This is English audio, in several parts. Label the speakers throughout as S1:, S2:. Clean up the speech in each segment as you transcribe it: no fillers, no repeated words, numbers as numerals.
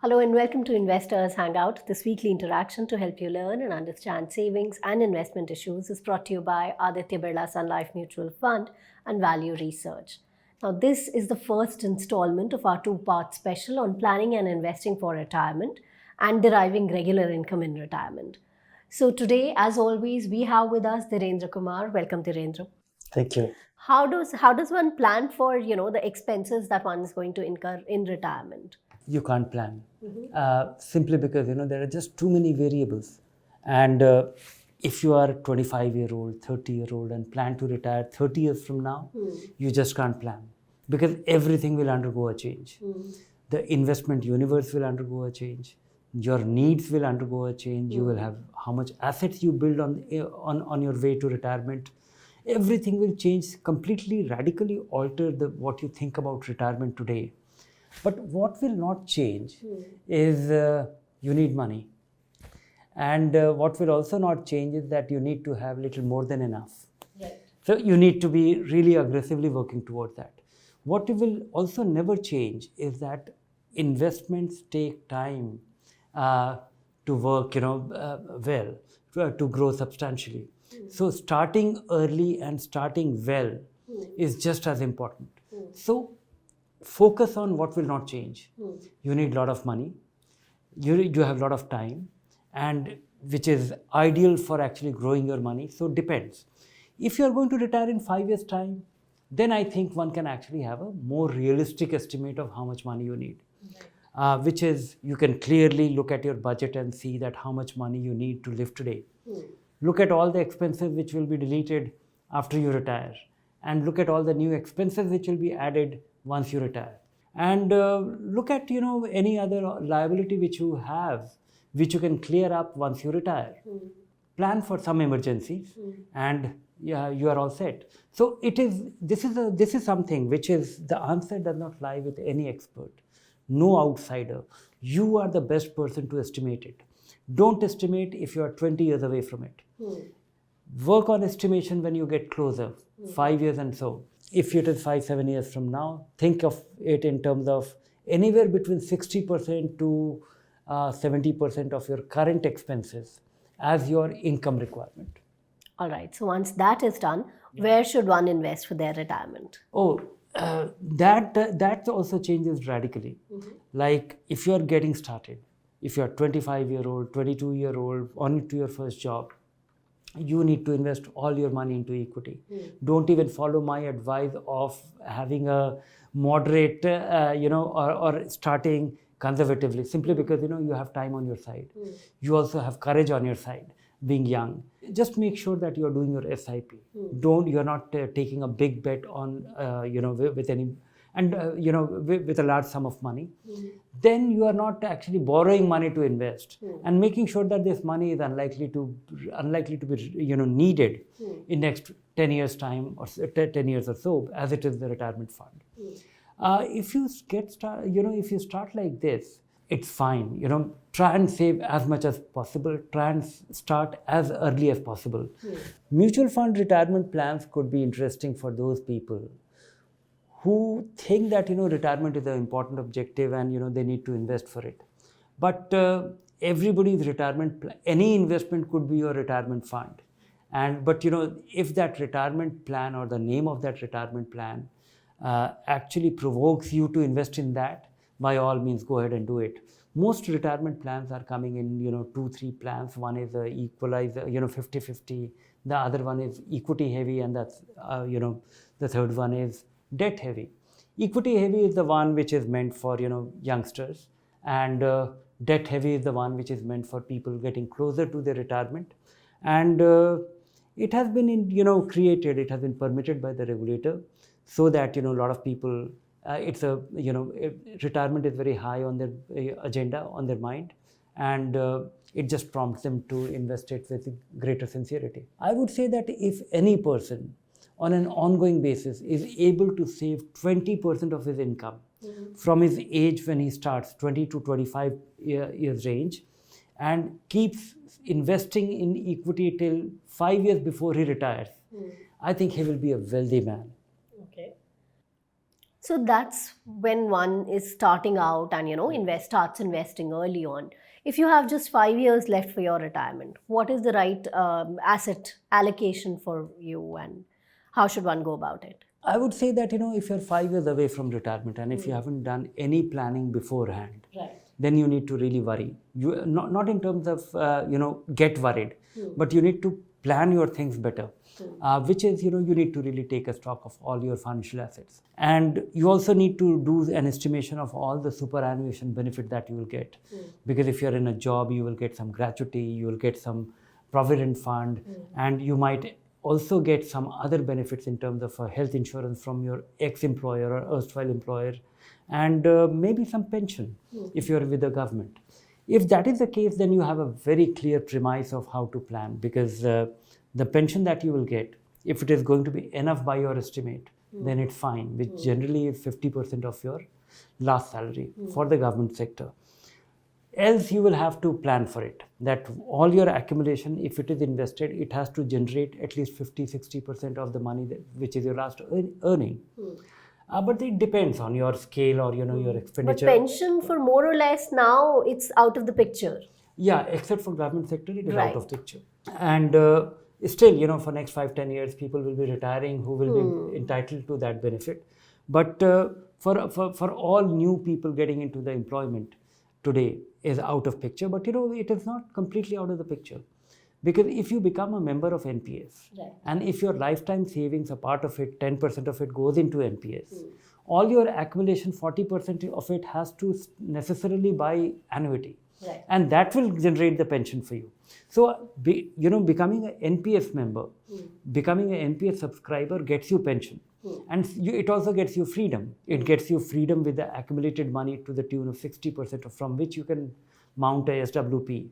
S1: Hello and welcome to Investors Hangout. This weekly interaction to help you learn and understand savings and investment issues is brought to you by Aditya Birla Sun Life Mutual Fund and Value Research. Now, this is the first installment of our two-part special on planning and investing for retirement and deriving regular income in retirement. So today, as always, we have with us Dhirendra Kumar. Welcome, Dhirendra.
S2: Thank you.
S1: How does one plan for the expenses that one is going to incur in retirement?
S2: You can't plan simply because there are just too many variables. And if you are a 25-year-old, 30-year-old and plan to retire 30 years from now, you just can't plan because everything will undergo a change. The investment universe will undergo a change. Your needs will undergo a change. You will have how much assets you build on your way to retirement. Everything will change, completely, radically alter what you think about retirement today. But what will not change is you need money. And what will also not change is that you need to have little more than enough. Right. So you need to be really aggressively working toward that. What will also never change is that investments take time to work, well, to grow substantially. So starting early and starting well is just as important. So focus on what will not change. You need a lot of money. You have a lot of time, and which is ideal for actually growing your money. So it depends. If you are going to retire in 5 years' time, then I think one can actually have a more realistic estimate of how much money you need. Which is, you can clearly look at your budget and see that how much money you need to live today. Look at all the expenses which will be deleted after you retire, and look at all the new expenses which will be added once you retire, and look at any other liability which you have, which you can clear up once you retire. Plan for some emergencies, and you are all set. So this is something which is, the answer does not lie with any expert, no outsider. You are the best person to estimate it. Don't estimate if you are 20 years away from it. Work on estimation when you get closer, 5 years and so. If it is 5-7 years from now, think of it in terms of anywhere between 60% to 70% of your current expenses as your income requirement.
S1: All right. So once that is done, where should one invest for their retirement?
S2: That also changes radically. Like if you are getting started, if you are 25-year-old, 22-year-old, on to your first job, you need to invest all your money into equity. Don't even follow my advice of having a moderate, or starting conservatively, simply because you have time on your side. You also have courage on your side, being young. Just make sure that you are doing your SIP. You are not taking a big bet on, with any, and with a large sum of money. Then you are not actually borrowing money to invest, and making sure that this money is unlikely to be needed in next 10 years time or 10 years or so, as it is the retirement fund. If you if you start like this, it's fine. Try and save as much as possible. Try and start as early as possible. Mutual fund retirement plans could be interesting for those people who think that retirement is an important objective and they need to invest for it. But everybody's retirement plan, any investment could be your retirement fund. But if that retirement plan or the name of that retirement plan actually provokes you to invest in that, by all means go ahead and do it. Most retirement plans are coming in 2-3 plans. One is a equalizer, 50-50. The other one is equity heavy, and that's the third one is debt heavy. Equity heavy is the one which is meant for youngsters, and debt heavy is the one which is meant for people getting closer to their retirement. And it has been created, it has been permitted by the regulator, so that a lot of people, retirement is very high on their agenda, on their mind, and it just prompts them to invest it with greater sincerity. I would say that if any person on an ongoing basis is able to save 20% of his income from his age when he starts, 20 to 25 years range, and keeps investing in equity till 5 years before he retires, I think he will be a wealthy man.
S1: Okay. So that's when one is starting out and starts investing early on. If you have just 5 years left for your retirement, what is the right asset allocation for you, and how should one go about it?
S2: I would say that, if you're 5 years away from retirement and if you haven't done any planning beforehand,
S1: Right.
S2: then you need to really worry. You not in terms of get worried, but you need to plan your things better. Which is, you need to really take a stock of all your financial assets, and you also need to do an estimation of all the superannuation benefit that you will get, because if you're in a job, you will get some gratuity, you will get some provident fund, and you might also get some other benefits in terms of health insurance from your ex-employer or erstwhile employer, and maybe some pension if you're with the government. If that is the case, then you have a very clear premise of how to plan, because the pension that you will get, if it is going to be enough by your estimate, then it's fine, which generally is 50% of your last salary for the government sector. Else you will have to plan for it, that all your accumulation, if it is invested, it has to generate at least 50-60% of the money which is your last earning. But it depends on your scale or your expenditure.
S1: But pension, for more or less now, it's out of the picture.
S2: Yeah, except for government sector, it is
S1: Right.
S2: out of picture. And still, for next 5-10 years, people will be retiring who will be entitled to that benefit. But for all new people getting into the employment today is out of picture. But it is not completely out of the picture, because if you become a member of NPS,
S1: Right.
S2: and if your lifetime savings, a part of it, 10% of it goes into NPS, all your accumulation, 40% of it has to necessarily buy annuity.
S1: Right.
S2: And that will generate the pension for you. So, becoming an NPS member, becoming an NPS subscriber gets you pension. And it also gets you freedom. It gets you freedom with the accumulated money to the tune of 60%, from which you can mount a SWP,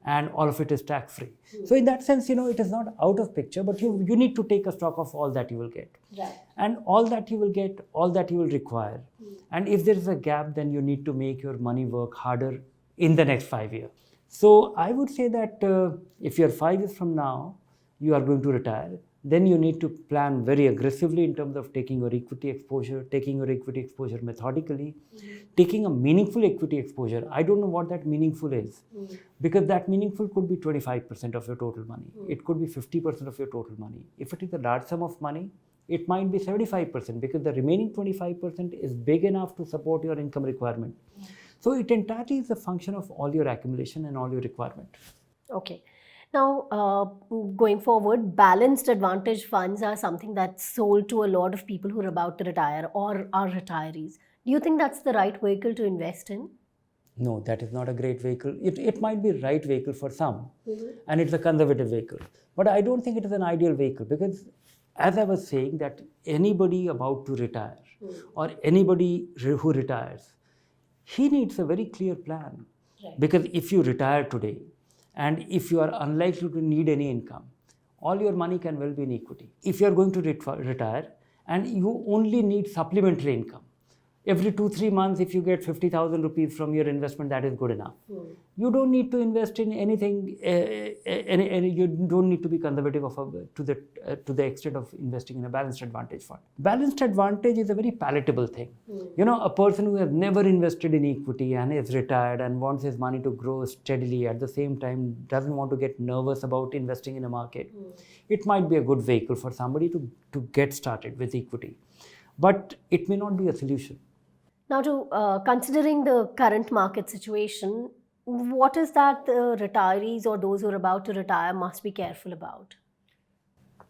S2: and all of it is tax-free. So in that sense, it is not out of picture, but you need to take a stock of all that you will get.
S1: Right.
S2: And all that you will get, all that you will require. And if there is a gap, then you need to make your money work harder in the next 5 years. So I would say that if you're 5 years from now, you are going to retire, then you need to plan very aggressively in terms of taking your equity exposure methodically, taking a meaningful equity exposure. I don't know what that meaningful is, because that meaningful could be 25% of your total money. It could be 50% of your total money. If it is a large sum of money, it might be 75%, because the remaining 25% is big enough to support your income requirement. So it entirely is a function of all your accumulation and all your requirement.
S1: Okay. Now, going forward, balanced advantage funds are something that's sold to a lot of people who are about to retire or are retirees. Do you think that's the right vehicle to invest in?
S2: No, that is not a great vehicle. It might be right vehicle for some, and it's a conservative vehicle. But I don't think it is an ideal vehicle, because as I was saying, that anybody about to retire or anybody who retires, he needs a very clear plan.
S1: Right.
S2: Because if you retire today, and if you are unlikely to need any income, all your money can well be in equity. If you are going to retire and you only need supplementary income, every 2-3 months, if you get 50,000 rupees from your investment, that is good enough. You don't need to invest in anything, you don't need to be conservative to the extent of investing in a balanced advantage fund. Balanced advantage is a very palatable thing. A person who has never invested in equity and is retired and wants his money to grow steadily, at the same time doesn't want to get nervous about investing in a market, it might be a good vehicle for somebody to get started with equity. But it may not be a solution.
S1: Now, considering the current market situation, what is that the retirees or those who are about to retire must be careful about?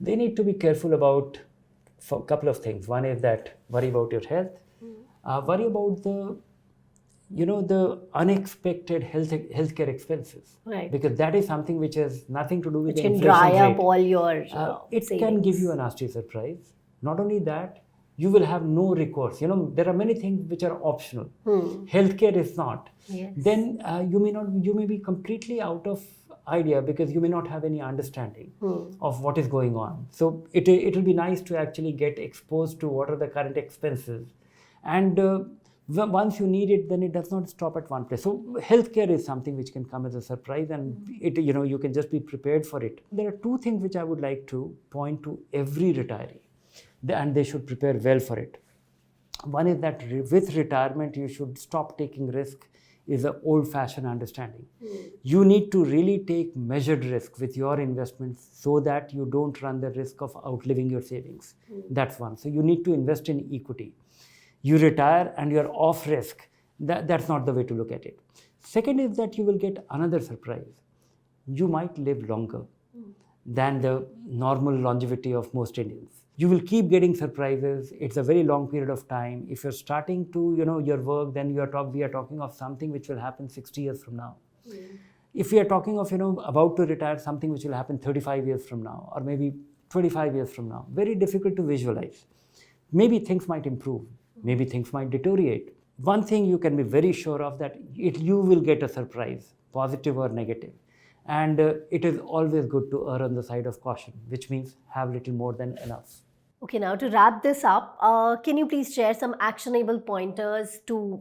S2: They need to be careful about a couple of things. One is that worry about your health, worry about the unexpected healthcare expenses.
S1: Right.
S2: Because that is something which has nothing to do with
S1: Which
S2: the
S1: can
S2: inflation
S1: dry
S2: rate.
S1: up all your
S2: It
S1: savings.
S2: can give you a nasty surprise. Not only that, you will have no recourse. There are many things which are optional. Healthcare is not.
S1: Yes.
S2: Then you may be completely out of idea, because you may not have any understanding of what is going on. So it will be nice to actually get exposed to what are the current expenses. And once you need it, then it does not stop at one place. So healthcare is something which can come as a surprise, and you can just be prepared for it. There are two things which I would like to point to every retiree, and they should prepare well for it. One is that with retirement, you should stop taking risk, is an old-fashioned understanding. You need to really take measured risk with your investments so that you don't run the risk of outliving your savings. That's one. So you need to invest in equity. You retire and you're off risk. That's not the way to look at it. Second is that you will get another surprise. You might live longer than the normal longevity of most Indians. You will keep getting surprises. It's a very long period of time. If you're starting to, your work, then we are talking of something which will happen 60 years from now. If we are talking of, about to retire, something which will happen 35 years from now, or maybe 25 years from now, very difficult to visualize. Maybe things might improve. Maybe things might deteriorate. One thing you can be very sure of, that you will get a surprise, positive or negative. And it is always good to err on the side of caution, which means have little more than enough.
S1: Okay, now to wrap this up, can you please share some actionable pointers to,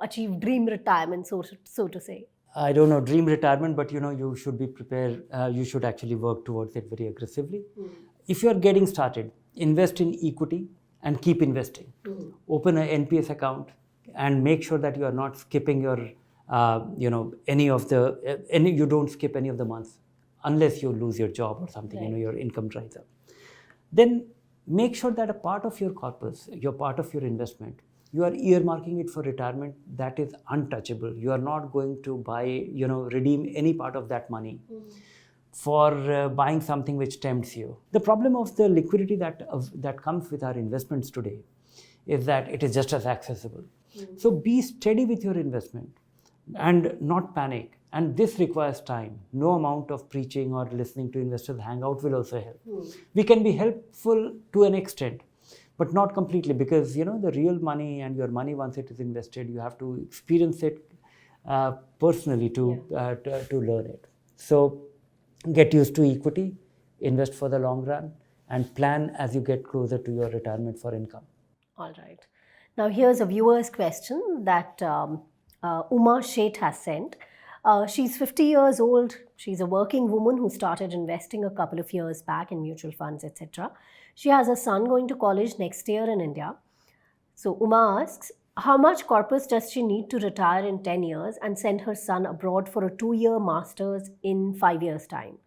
S1: achieve dream retirement, so to say?
S2: I don't know, dream retirement, but you should be prepared. You should actually work towards it very aggressively. If you are getting started, invest in equity and keep investing. Open an NPS account and make sure that you are not skipping your, you don't skip any of the months unless you lose your job or something,
S1: Right.
S2: Your income dries up. Then make sure that a part of your corpus, your part of your investment, you are earmarking it for retirement that is untouchable. You are not going to buy, redeem any part of that money for buying something which tempts you. The problem of the liquidity that comes with our investments today is that it is just as accessible. So be steady with your investment and not panic. And this requires time. No amount of preaching or listening to Investors Hangout will also help. We can be helpful to an extent, but not completely, because the real money and your money, once it is invested, you have to experience it personally to learn it. So get used to equity, invest for the long run, and plan as you get closer to your retirement for income.
S1: All right. Now, here's a viewer's question that Uma Sheth has sent. She's 50 years old. She's a working woman who started investing a couple of years back in mutual funds, etc. She has a son going to college next year in India. So Uma asks, how much corpus does she need to retire in 10 years and send her son abroad for a 2-year master's in 5 years' time?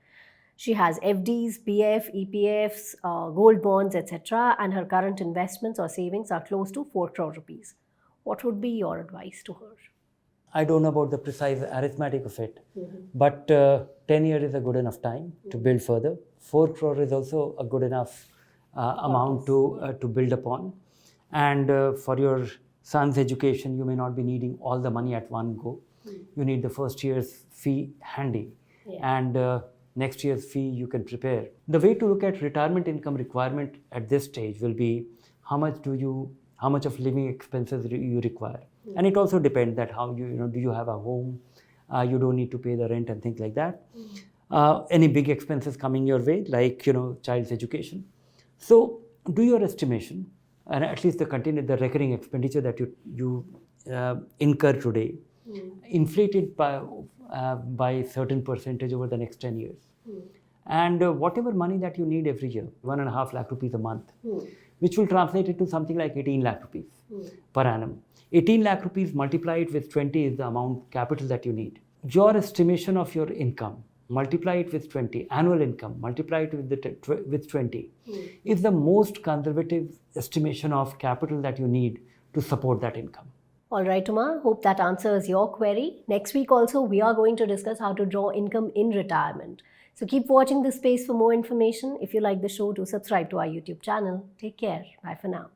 S1: She has FDs, PF, EPFs, gold bonds, etc. and her current investments or savings are close to 4 crore rupees. What would be your advice to her?
S2: I don't know about the precise arithmetic of it, but 10 years is a good enough time to build further. 4 crore is also a good enough amount to build upon. And for your son's education, you may not be needing all the money at one go. You need the first year's fee handy. And next year's fee you can prepare. The way to look at retirement income requirement at this stage will be how much of living expenses you require. And it also depends that how do you have a home, you don't need to pay the rent and things like that. Any big expenses coming your way, like child's education. So do your estimation, and at least the recurring expenditure that you incur today, inflate it by a certain percentage over the next 10 years. And whatever money that you need every year, 1.5 lakh rupees a month, which will translate into something like 18 lakh rupees per annum. 18 lakh rupees multiplied with 20 is the amount capital that you need. Your estimation of your income, multiply it with 20, annual income, multiply it with 20, is the most conservative estimation of capital that you need to support that income.
S1: All right, Uma, hope that answers your query. Next week also, we are going to discuss how to draw income in retirement. So keep watching this space for more information. If you like the show, do subscribe to our YouTube channel. Take care. Bye for now.